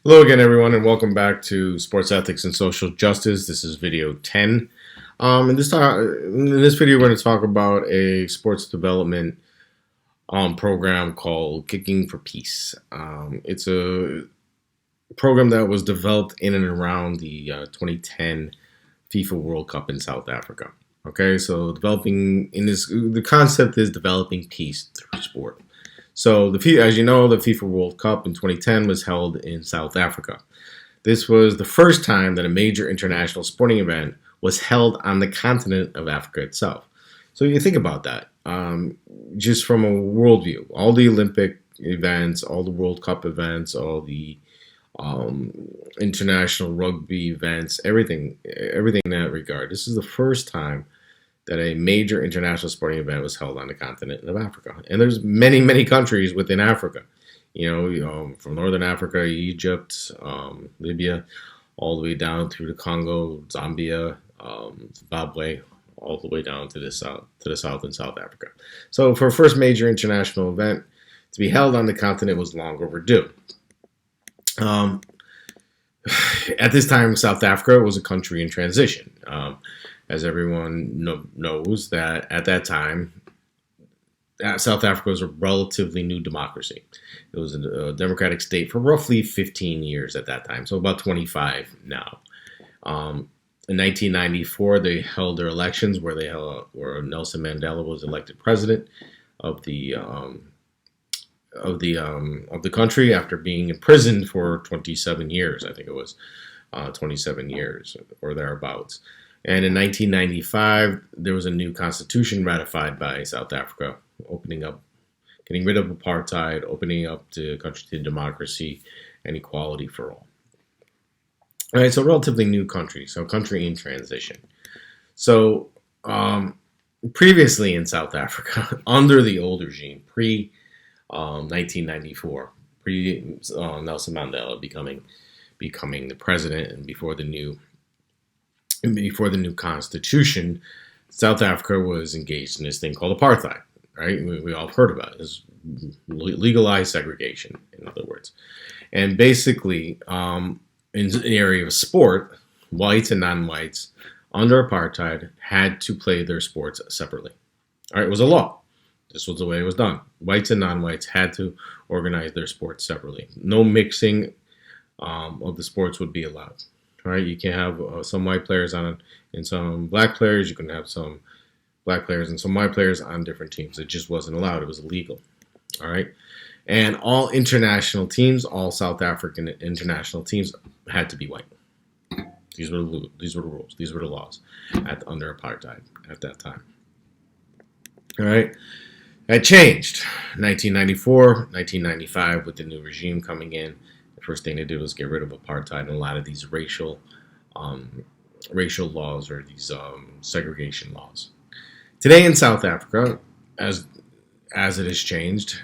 Hello again, everyone, and welcome back to Sports Ethics and Social Justice. This is video 10. In this video, we're going to talk about a sports development program called Kicking for Peace. It's a program that was developed in and around the 2010 FIFA World Cup in South Africa. Okay, so the concept is developing peace through sport. So, as you know, the FIFA World Cup in 2010 was held in South Africa. This was the first time that a major international sporting event was held on the continent of Africa itself. So you think about that, just from a worldview. All the Olympic events, all the World Cup events, all the international rugby events, everything in that regard. This is the first time that a major international sporting event was held on the continent of Africa. And there's many, many countries within Africa. From Northern Africa, Egypt, Libya, all the way down through the Congo, Zambia, Zimbabwe, all the way down to the south in South Africa. So for a first major international event to be held on the continent was long overdue. At this time, South Africa was a country in transition. As everyone knows, that at that time, South Africa was a relatively new democracy. It was a democratic state for roughly 15 years at that time, so about 25 now. In 1994, they held their elections where Nelson Mandela was elected president of the country after being imprisoned for 27 years. I think it was 27 years or thereabouts. And in 1995, there was a new constitution ratified by South Africa, getting rid of apartheid, opening up the country to democracy and equality for all. All right, so relatively new country, so country in transition. So previously in South Africa, under the old regime, pre-1994, pre-Nelson Mandela becoming the president, and before the new constitution, South Africa was engaged in this thing called apartheid, right? We all heard about it. It's legalized segregation, in other words. And basically, in the area of sport, whites and non-whites under apartheid had to play their sports separately. All right, it was a law. This was the way it was done. Whites and non-whites had to organize their sports separately. No mixing of the sports would be allowed. Right, you can't have some white players and some black players. You can have some black players and some white players on different teams. It just wasn't allowed. It was illegal. All right, and all international teams, all South African international teams, had to be white. These were the rules. These were the laws under apartheid at that time. All right, that changed. 1994, 1995, with the new regime coming in. First thing they did was get rid of apartheid and a lot of these racial laws or these segregation laws. Today in South Africa, as it has changed,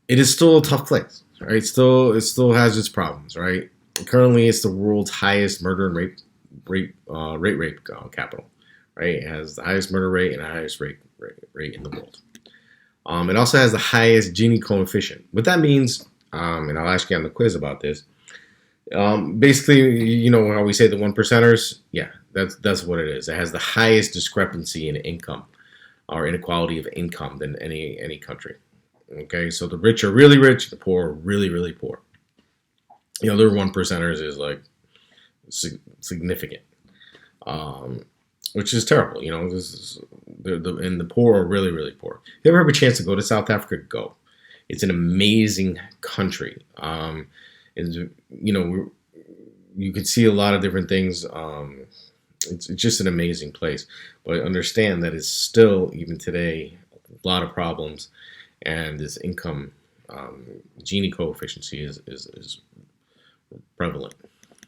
it is still a tough place. Right? It still has its problems. Right? Currently, it's the world's highest murder and rape capital. Right? It has the highest murder rate and the highest rape rate in the world. It also has the highest Gini coefficient. What that means. And I'll ask you on the quiz about this. Basically, you know how we say the 1%ers? Yeah, that's what it is. It has the highest discrepancy in income or inequality of income than any country. Okay, so the rich are really rich, the poor are really, really poor. The other 1%ers is like significant, which is terrible. You know, and the poor are really, really poor. If you ever have a chance to go to South Africa, go. It's an amazing country. You can see a lot of different things. It's just an amazing place. But understand that it's still, even today, a lot of problems. And this income Gini coefficient is prevalent.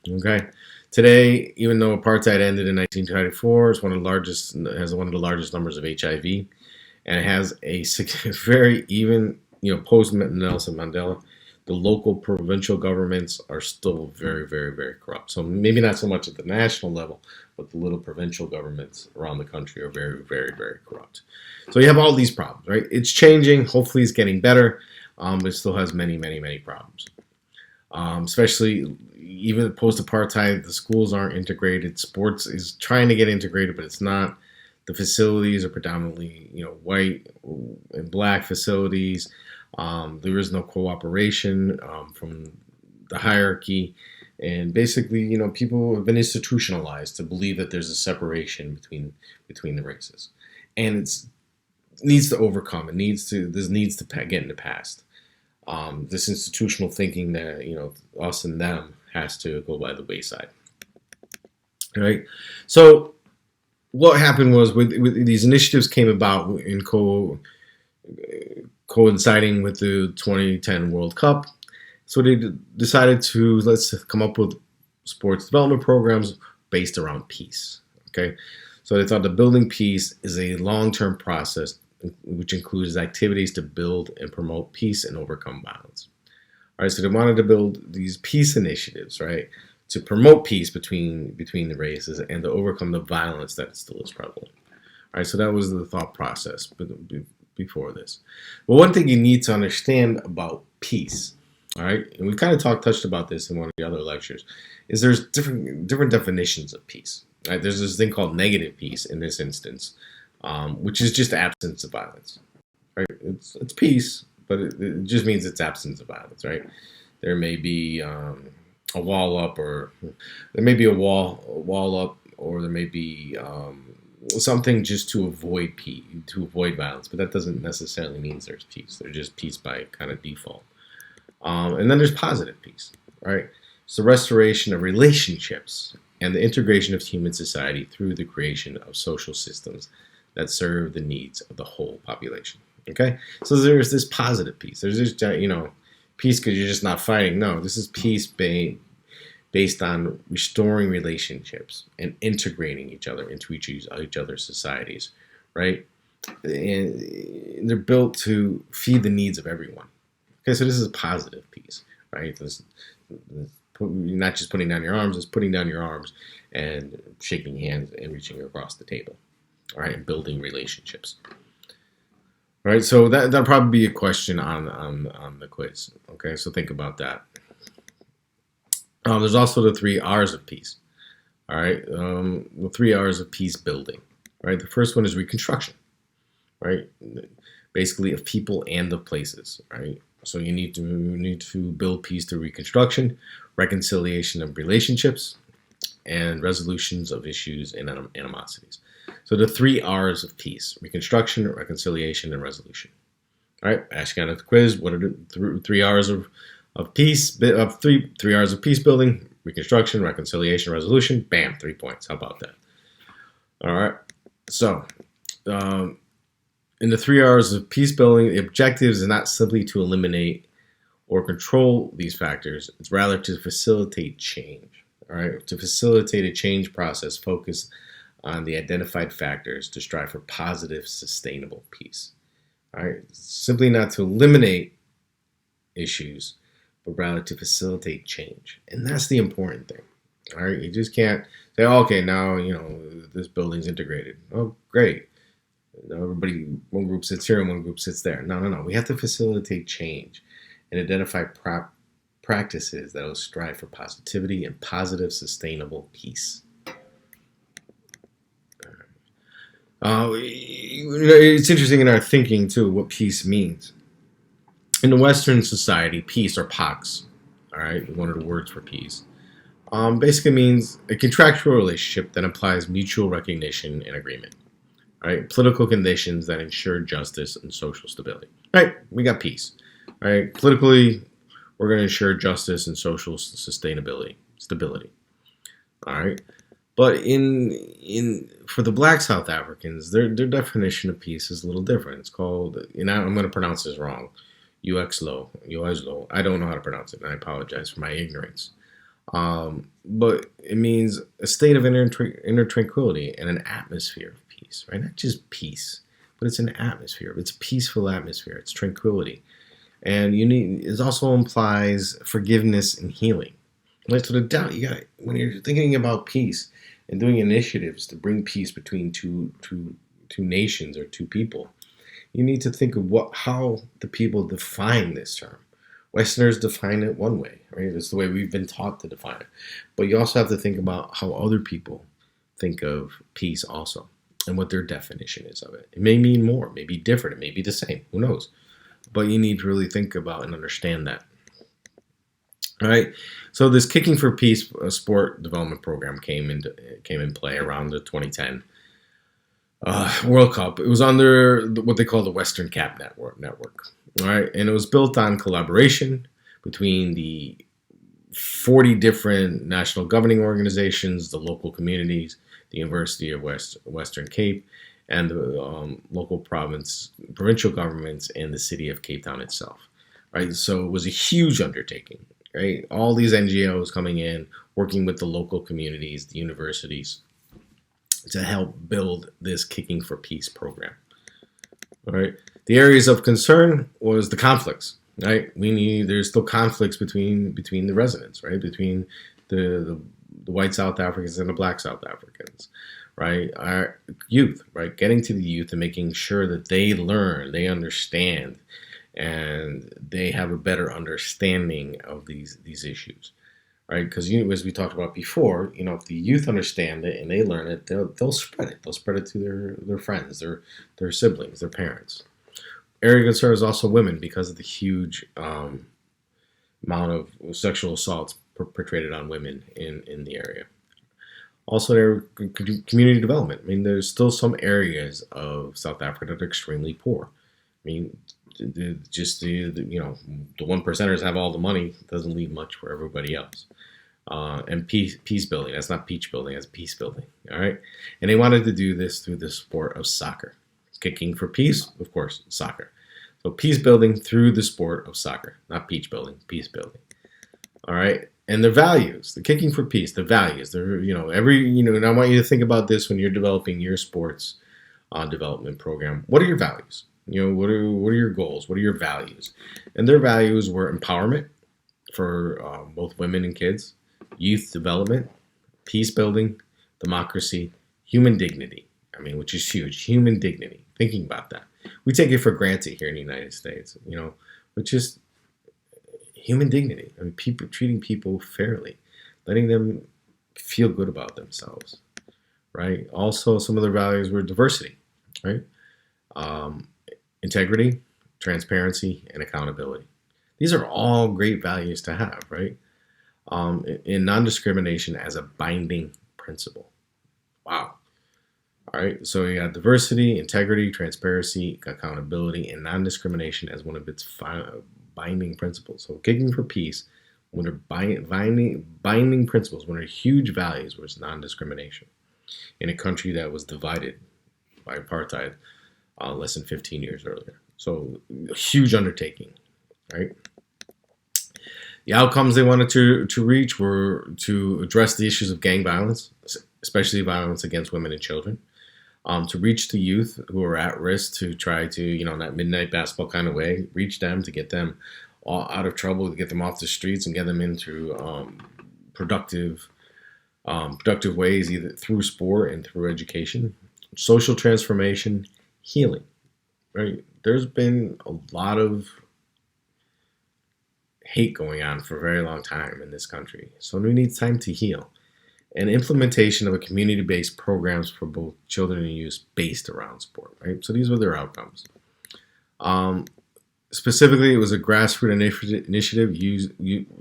Okay. Today, even though apartheid ended in 1924, has one of the largest numbers of HIV, and it has a very even. Post Nelson Mandela, the local provincial governments are still very, very, very corrupt. So maybe not so much at the national level, but the little provincial governments around the country are very, very, very corrupt. So you have all these problems, right? It's changing. Hopefully it's getting better, but it still has many, many, many problems. Especially even post-apartheid, the schools aren't integrated. Sports is trying to get integrated, but it's not. The facilities are predominantly, white and black facilities. There is no cooperation from the hierarchy, and basically, people have been institutionalized to believe that there's a separation between the races, and it's needs to overcome. This needs to get in the past. This institutional thinking that us and them has to go by the wayside. Right. So what happened was with these initiatives came about in coinciding with the 2010 World Cup. So they decided to let's come up with sports development programs based around peace. Okay. So they thought that building peace is a long-term process which includes activities to build and promote peace and overcome violence. All right, so they wanted to build these peace initiatives, right, to promote peace between the races and to overcome the violence that still is prevalent. All right, so that was the thought process before this. But one thing you need to understand about peace, all right, and we kind of touched about this in one of the other lectures, is there's different definitions of peace. Right? There's this thing called negative peace in this instance, which is just absence of violence. Right? It's peace, but it just means it's absence of violence. Right? There may be a wall up, or there may be a wall up, or there may be something just to avoid violence. But that doesn't necessarily mean there's peace. There's just peace by kind of default. And then there's positive peace. Right? It's the restoration of relationships and the integration of human society through the creation of social systems that serve the needs of the whole population. Okay? So there's this positive peace. There's this, peace because you're just not fighting. No, this is peace based on restoring relationships and integrating each other into each other's societies, right? And they're built to feed the needs of everyone. Okay, so this is positive peace, right? You're not just putting down your arms, it's putting down your arms and shaking hands and reaching across the table. All right, and building relationships. All right, so that'll probably be a question on the quiz. Okay, so think about that. There's also the 3 R's of peace. All right, the 3 R's of peace building. Right, the first one is reconstruction. Right, basically of people and of places. Right, so you need to build peace through reconstruction, reconciliation of relationships, and resolutions of issues and animosities. So the 3 R's of peace: reconstruction, reconciliation, and resolution. All right, ask you on the quiz, what are the 3 R's of peace? Three R's of peace building: reconstruction, reconciliation, resolution. Bam, 3 points. How about that? All right. So, in the 3 R's of peace building, the objective is not simply to eliminate or control these factors. It's rather to facilitate change. All right, to facilitate a change process focused on the identified factors to strive for positive, sustainable peace. All right, simply not to eliminate issues, but rather to facilitate change. And that's the important thing. All right, you just can't say, oh, okay, now, this building's integrated. Oh, great. Everybody, one group sits here and one group sits there. No. We have to facilitate change and identify practices that will strive for positivity and positive, sustainable peace. It's interesting in our thinking, too, what peace means. In the Western society, peace, or pax, all right, one of the words for peace, basically means a contractual relationship that implies mutual recognition and agreement. All right, political conditions that ensure justice and social stability. All right, we got peace. All right, politically, we're going to ensure justice and social stability. All right, but for the Black South Africans, their definition of peace is a little different. It's called, I'm going to pronounce this wrong, Uxolo. I don't know how to pronounce it, and I apologize for my ignorance. But it means a state of inner tranquility and an atmosphere of peace, right? Not just peace, but it's an atmosphere. It's a peaceful atmosphere. It's tranquility. And it also implies forgiveness and healing. Right? So when you're thinking about peace and doing initiatives to bring peace between two nations or two people, you need to think of how the people define this term, Westerners define it one way, right? It's the way we've been taught to define it. But you also have to think about how other people think of peace also, and what their definition is of it. It may mean more, it may be different, it may be the same, who knows? But you need to really think about and understand that. All right, so this Kicking for Peace sport development program came in play around the 2010 World Cup. It was under what they call the Western Cap Network. All right, and it was built on collaboration between the 40 different national governing organizations, the local communities, the University of Western Cape, and the local provincial governments, and the city of Cape Town itself. Right, so it was a huge undertaking. Right, all these NGOs coming in, working with the local communities, the universities, to help build this Kicking for Peace program. All right, the areas of concern was the conflicts. Right, there's still conflicts between the residents. Right, between the white South Africans and the black South Africans. Right, our youth. Right, getting to the youth and making sure that they learn, they understand, and they have a better understanding of these issues, right? Because as we talked about before, if the youth understand it and they learn it, they'll spread it. They'll spread it to their friends, their siblings, their parents. Area of concern is also women because of the huge amount of sexual assaults perpetrated on women in the area. Also, community development. I mean, there's still some areas of South Africa that are extremely poor. I mean, the 1%ers have all the money. It doesn't leave much for everybody else. And peace building. That's not peach building. That's peace building. All right. And they wanted to do this through the sport of soccer. Kicking for peace, of course, soccer. So peace building through the sport of soccer, not peach building, peace building. All right. And the values, the Kicking for Peace, the values. They're and I want you to think about this when you're developing your sports development program. What are your values? What are your goals? What are your values? And their values were empowerment for both women and kids, youth development, peace building, democracy, human dignity. I mean, which is huge. Human dignity. Thinking about that. We take it for granted here in the United States, which is human dignity. I mean, treating people fairly, letting them feel good about themselves, right? Also, some of their values were diversity, right? Integrity, transparency, and accountability. These are all great values to have, right? In non-discrimination as a binding principle. Wow. All right, so you got diversity, integrity, transparency, accountability, and non-discrimination as one of its binding principles. So Kicking for Peace, one of their binding principles, one of their huge values was non-discrimination in a country that was divided by apartheid less than 15 years earlier. So a huge undertaking, right? The outcomes they wanted to reach were to address the issues of gang violence, especially violence against women and children, to reach the youth who are at risk, to try to, in that midnight basketball kind of way, reach them, to get them all out of trouble, to get them off the streets and get them into productive ways, either through sport and through education. Social transformation, healing, right? There's been a lot of hate going on for a very long time in this country. So we need time to heal. And implementation of a community-based programs for both children and youth based around sport, right? So these were their outcomes. Specifically, it was a grassroots initiative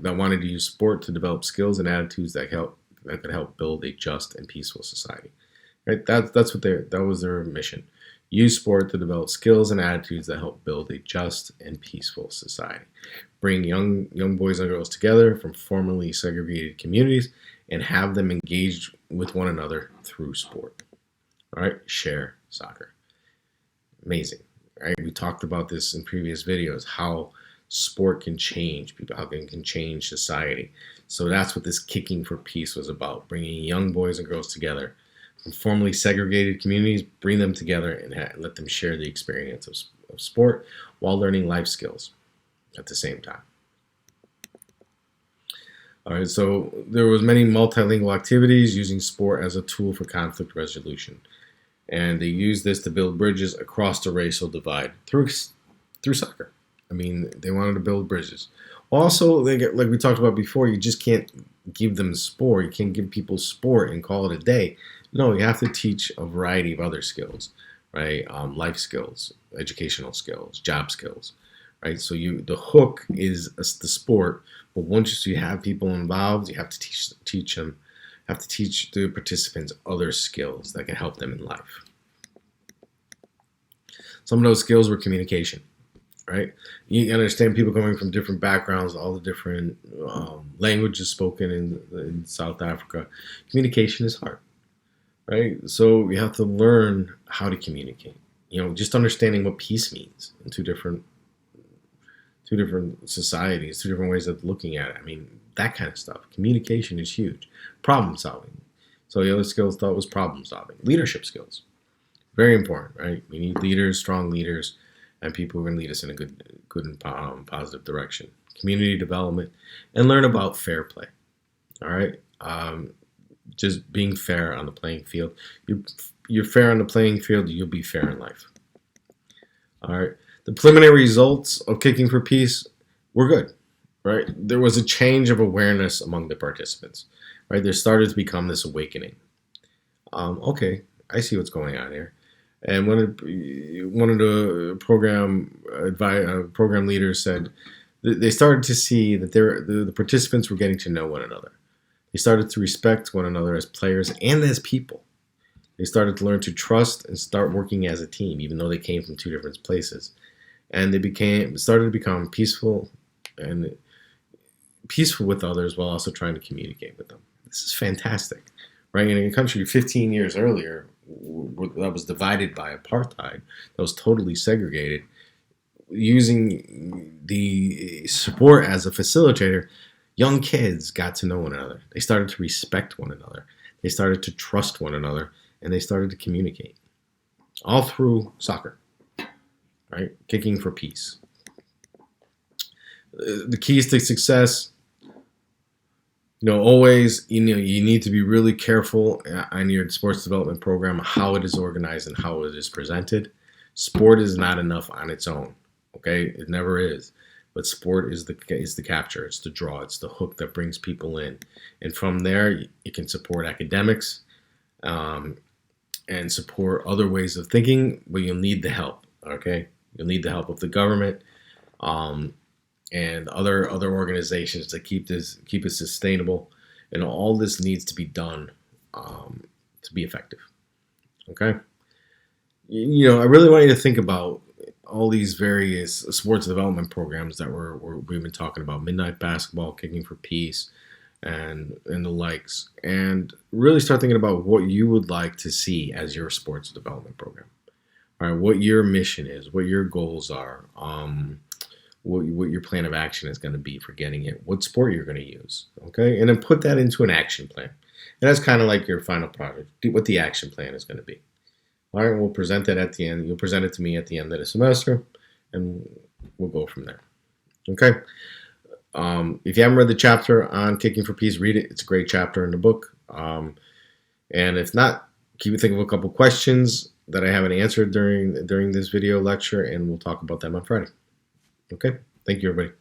that wanted to use sport to develop skills and attitudes that could help build a just and peaceful society. Right? That was their mission. Use sport to develop skills and attitudes that help build a just and peaceful society. Bring young boys and girls together from formerly segregated communities and have them engage with one another through sport. All right, share soccer. Amazing, right? We talked about this in previous videos, how sport can change people, how it can change society. So that's what this Kicking for Peace was about, bringing young boys and girls together from formerly segregated communities, bring them together and let them share the experience of sport while learning life skills at the same time. All right, so there was many multilingual activities using sport as a tool for conflict resolution. And they used this to build bridges across the racial divide through soccer. I mean, they wanted to build bridges. Also, like we talked about before, you just can't give them sport. You can't give people sport and call it a day. No, you have to teach a variety of other skills, right? Life skills, educational skills, job skills, right? So the hook is the sport, but once you have people involved, you have to teach them, have to teach the participants other skills that can help them in life. Some of those skills were communication, right? You understand people coming from different backgrounds, all the different languages spoken in South Africa. Communication is hard, right? So you have to learn how to communicate. Just understanding what peace means in two different societies, two different ways of looking at it. I mean, that kind of stuff. Communication is huge. Problem solving. So the other skills thought was problem solving. Leadership skills. Very important, right? We need leaders, strong leaders, and people who are going to lead us in a good and positive direction. Community development, and learn about fair play. All right, just being fair on the playing field. You're fair on the playing field, you'll be fair in life. All right. The preliminary results of Kicking for Peace were good, right? There was a change of awareness among the participants, right? There started to become this awakening. Okay, I see what's going on here. And one of the program leaders said they started to see that the participants were getting to know one another. They started to respect one another as players and as people. They started to learn to trust and start working as a team, even though they came from two different places. And they started to become peaceful with others while also trying to communicate with them. This is fantastic, right? In a country 15 years earlier that was divided by apartheid, that was totally segregated, using the sport as a facilitator, young kids got to know one another. They started to respect one another. They started to trust one another, and they started to communicate. All through soccer, right? Kicking for peace. The keys to success, always, you need to be really careful on your sports development program, how it is organized and how it is presented. Sport is not enough on its own, okay? It never is. But sport is the capture, it's the draw, it's the hook that brings people in. And from there, it can support academics and support other ways of thinking, but you'll need the help, okay? You'll need the help of the government and other organizations to keep it sustainable. And all this needs to be done to be effective, okay? I really want you to think about all these various sports development programs that we've been talking about, Midnight Basketball, Kicking for Peace, and the likes, and really start thinking about what you would like to see as your sports development program. All right, what your mission is, what your goals are, what your plan of action is going to be for getting it, what sport you're going to use, okay? And then put that into an action plan. And that's kind of like your final project, what the action plan is going to be. All right, we'll present that at the end. You'll present it to me at the end of the semester, and we'll go from there. Okay? If you haven't read the chapter on Kicking for Peace, read it. It's a great chapter in the book. And if not, keep thinking of a couple questions that I haven't answered during this video lecture, and we'll talk about them on Friday. Okay? Thank you, everybody.